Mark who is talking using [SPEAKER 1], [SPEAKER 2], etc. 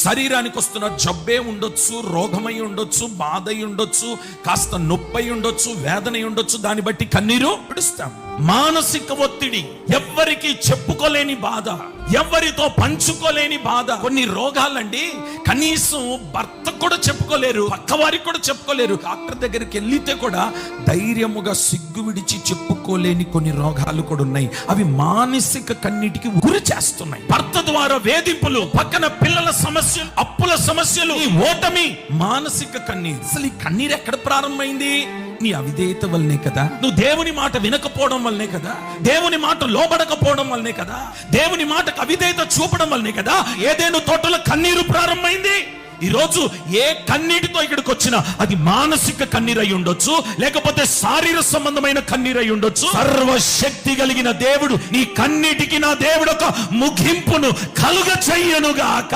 [SPEAKER 1] శరీరానికి వస్తున్న జబ్బే ఉండొచ్చు, రోగమై ఉండొచ్చు, బాధ ఉండొచ్చు, కాస్త నొప్పి ఉండొచ్చు, వేదన ఉండొచ్చు, దాన్ని బట్టి కన్నీరు విడుస్తాం. మానసిక ఒత్తిడి, ఎవ్వరికి చెప్పుకోలేని బాధ, ఎవరితో పంచుకోలేని బాధ. కొన్ని రోగాలండి కనీసం భర్త కూడా చెప్పుకోలేరు, పక్కవారికి కూడా చెప్పుకోలేరు. డాక్టర్ దగ్గరికి వెళ్లితే కూడా ధైర్యముగా సిగ్గు విడిచి చెప్పుకోలేని కొన్ని రోగాలు కూడా ఉన్నాయి. అవి మానసిక కన్నీటికి గురి చేస్తున్నాయి. భర్త ద్వారా వేధింపులు, పక్కన పిల్లల సమస్యలు, అప్పుల సమస్యలు, ఈ ఓటమి, మానసిక కన్నీరు. అసలు ఈ కన్నీరు ఎక్కడ ప్రారంభమైంది? నీ అవిధేయత వల్లనే కదా, నువ్వు దేవుని మాట వినకపోవడం వల్లనే కదా, దేవుని మాట లోబడకపోవడం వల్లనే కదా, దేవుని మాటకు అవిధేయత చూపడం వల్లనే కదా ఏదైనా తోటలో కన్నీరు ప్రారంభమైంది. ఈ రోజు ఏ కన్నీటితో ఇక్కడికి వచ్చినా అది మానసిక కన్నీరు అయి ఉండొచ్చు, లేకపోతే శారీరక సంబంధమైన కన్నీరు అయి ఉండొచ్చు. సర్వశక్తి కలిగిన దేవుడు నీ కన్నీటికి నా దేవుడు ఒక ముగింపును కలుగ చెయ్యనుగాక.